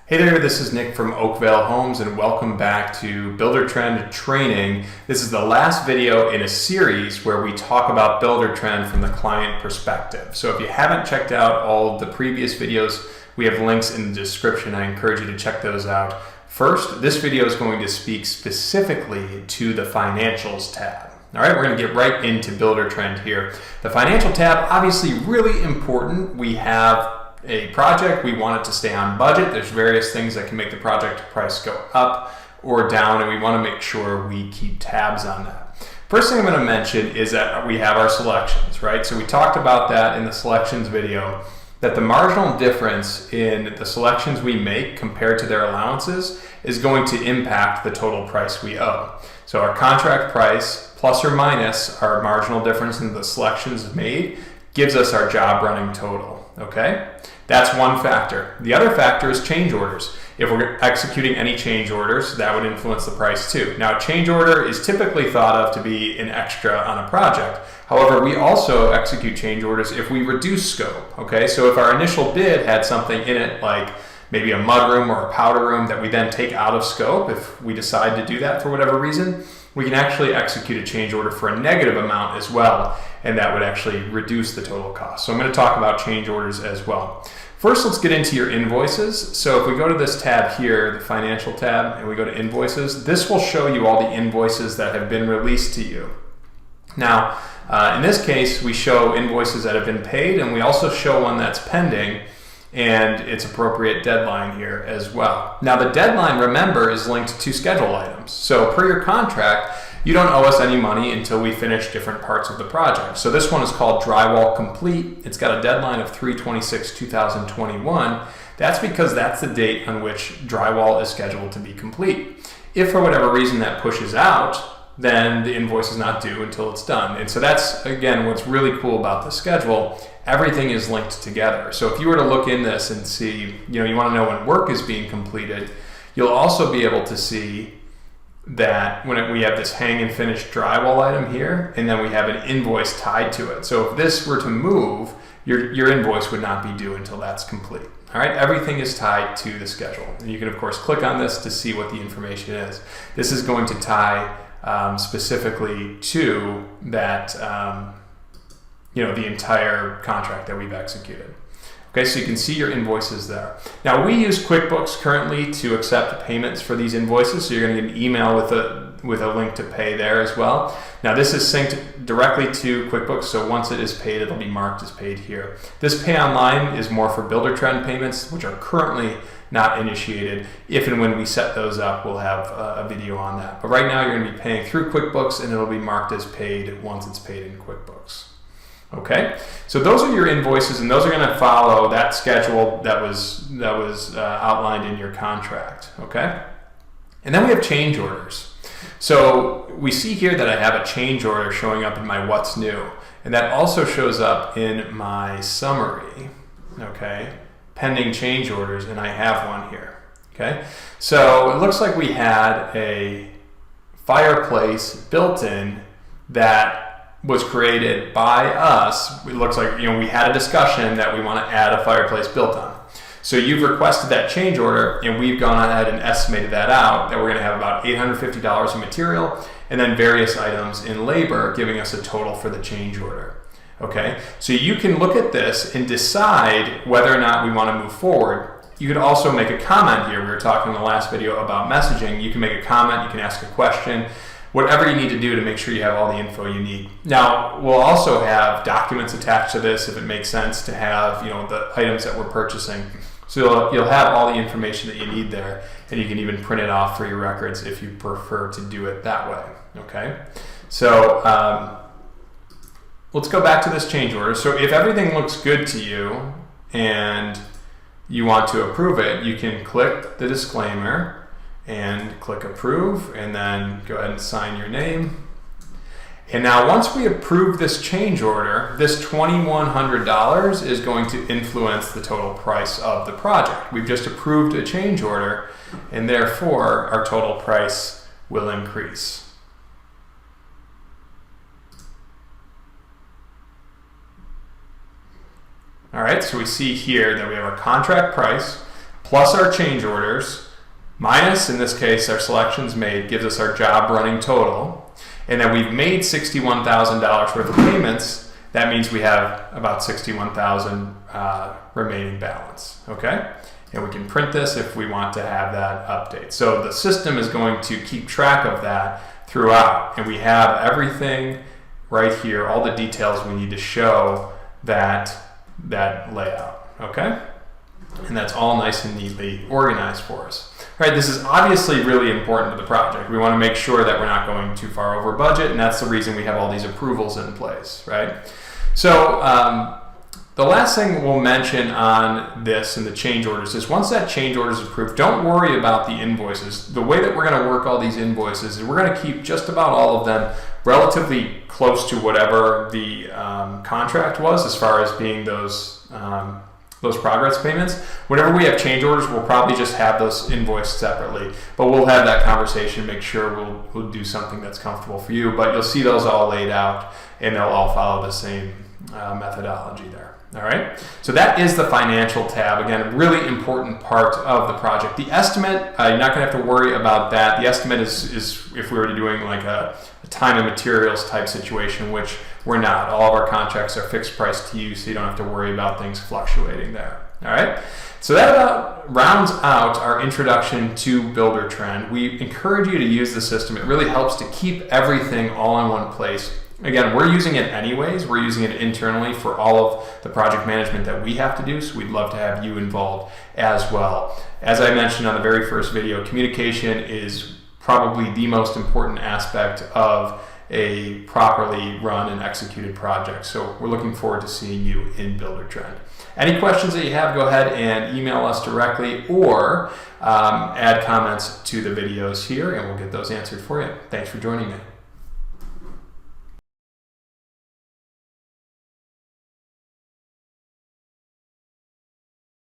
Hey there, this is Nick from Oakvale Homes and welcome back to Buildertrend Training. This is the last video in a series where we talk about Buildertrend from the client perspective. So if you haven't checked out all of the previous videos, we have links in the description. I encourage you to check those out. First, this video is going to speak specifically to the Financials tab. All right, we're going to get right into Buildertrend here. The Financial tab, obviously really important. We have a project, we want it to stay on budget. There's various things that can make the project price go up or down, and we want to make sure we keep tabs on that. First thing I'm going to mention is that we have our selections, right? So we talked about that in the selections video, that the marginal difference in the selections we make compared to their allowances is going to impact the total price we owe. So our contract price plus or minus our marginal difference in the selections made gives us our job running total, okay? That's one factor. The other factor is change orders. If we're executing any change orders, that would influence the price too. Now, a change order is typically thought of to be an extra on a project. However, we also execute change orders if we reduce scope, okay? So if our initial bid had something in it like maybe a mudroom or a powder room that we then take out of scope, if we decide to do that for whatever reason, we can actually execute a change order for a negative amount as well, and that would actually reduce the total cost. So I'm going to talk about change orders as well. First, let's get into your invoices. So if we go to this tab here, the financial tab, and we go to invoices, this will show you all the invoices that have been released to you. Now, in this case, we show invoices that have been paid, and we also show one that's pending, and its appropriate deadline here as well. Now the deadline, remember, is linked to schedule items. So per your contract, you don't owe us any money until we finish different parts of the project. So this one is called Drywall Complete. It's got a deadline of 3/26/2021. That's because that's the date on which drywall is scheduled to be complete. If for whatever reason that pushes out, then the invoice is not due until it's done. And so that's, again, what's really cool about the schedule. Everything is linked together. So if you were to look in this and see, you want to know when work is being completed, you'll also be able to see that when we have this hang and finish drywall item here, and then we have an invoice tied to it. So if this were to move, your invoice would not be due until that's complete. All right, everything is tied to the schedule. And you can, of course, click on this to see what the information is. This is going to tie specifically to that, the entire contract that we've executed. Okay, so you can see your invoices there. Now we use QuickBooks currently to accept payments for these invoices, so you're going to get an email with a link to pay there as well. Now this is synced directly to QuickBooks, so once it is paid, it'll be marked as paid here. This pay online is more for Buildertrend payments, which are currently not initiated. If and when we set those up, we'll have a video on that. But right now you're going to be paying through QuickBooks, and it'll be marked as paid once it's paid in QuickBooks. Okay, so those are your invoices, and those are going to follow that schedule that was outlined in your contract. Okay, and then we have change orders. So we see here that I have a change order showing up in my what's new, and that also shows up in my summary. Okay, pending change orders, and I have one here. Okay, so it looks like we had a fireplace built in that was created by us. It looks like we had a discussion that we want to add a fireplace built on. So you've requested that change order, and we've gone ahead and estimated that out, that we're going to have about $850 in material and then various items in labor, giving us a total for the change order. Okay, so you can look at this and decide whether or not we want to move forward. You could also make a comment here. We were talking in the last video about messaging. You can make a comment, you can ask a question, whatever you need to do to make sure you have all the info you need. Now, we'll also have documents attached to this if it makes sense to have, the items that we're purchasing. So you'll have all the information that you need there, and you can even print it off for your records if you prefer to do it that way. Okay, so let's go back to this change order. So if everything looks good to you and you want to approve it, you can click the disclaimer and click approve, and then go ahead and sign your name. And now once we approve this change order, this $2,100 is going to influence the total price of the project. We've just approved a change order, and therefore our total price will increase. All right, so we see here that we have our contract price, plus our change orders, minus, in this case, our selections made, gives us our job running total. And then we've made $61,000 worth of payments. That means we have about $61,000 remaining balance, okay? And we can print this if we want to have that update. So the system is going to keep track of that throughout. And we have everything right here, all the details we need to show that layout, okay? And that's all nice and neatly organized for us. All right, this is obviously really important to the project. We want to make sure that we're not going too far over budget, and that's the reason we have all these approvals in place, right? So the last thing we'll mention on this and the change orders is once that change order is approved, don't worry about the invoices. The way that we're going to work all these invoices is we're going to keep just about all of them relatively close to whatever the contract was as far as being those progress payments. Whenever we have change orders, we'll probably just have those invoiced separately, but we'll have that conversation, make sure we'll do something that's comfortable for you, but you'll see those all laid out and they'll all follow the same methodology there. All right, so that is the financial tab. Again, a really important part of the project. The estimate, you're not going to have to worry about that. The estimate is if we were doing like a time and materials type situation, which we're not. All of our contracts are fixed price to you, so you don't have to worry about things fluctuating there. All right, so that about rounds out our introduction to Buildertrend. We encourage you to use the system. It really helps to keep everything all in one place. Again, we're using it anyways. We're using it internally for all of the project management that we have to do, so we'd love to have you involved as well. As I mentioned on the very first video, communication is probably the most important aspect of a properly run and executed project. So we're looking forward to seeing you in Buildertrend. Any questions that you have, go ahead and email us directly or add comments to the videos here and we'll get those answered for you. Thanks for joining me.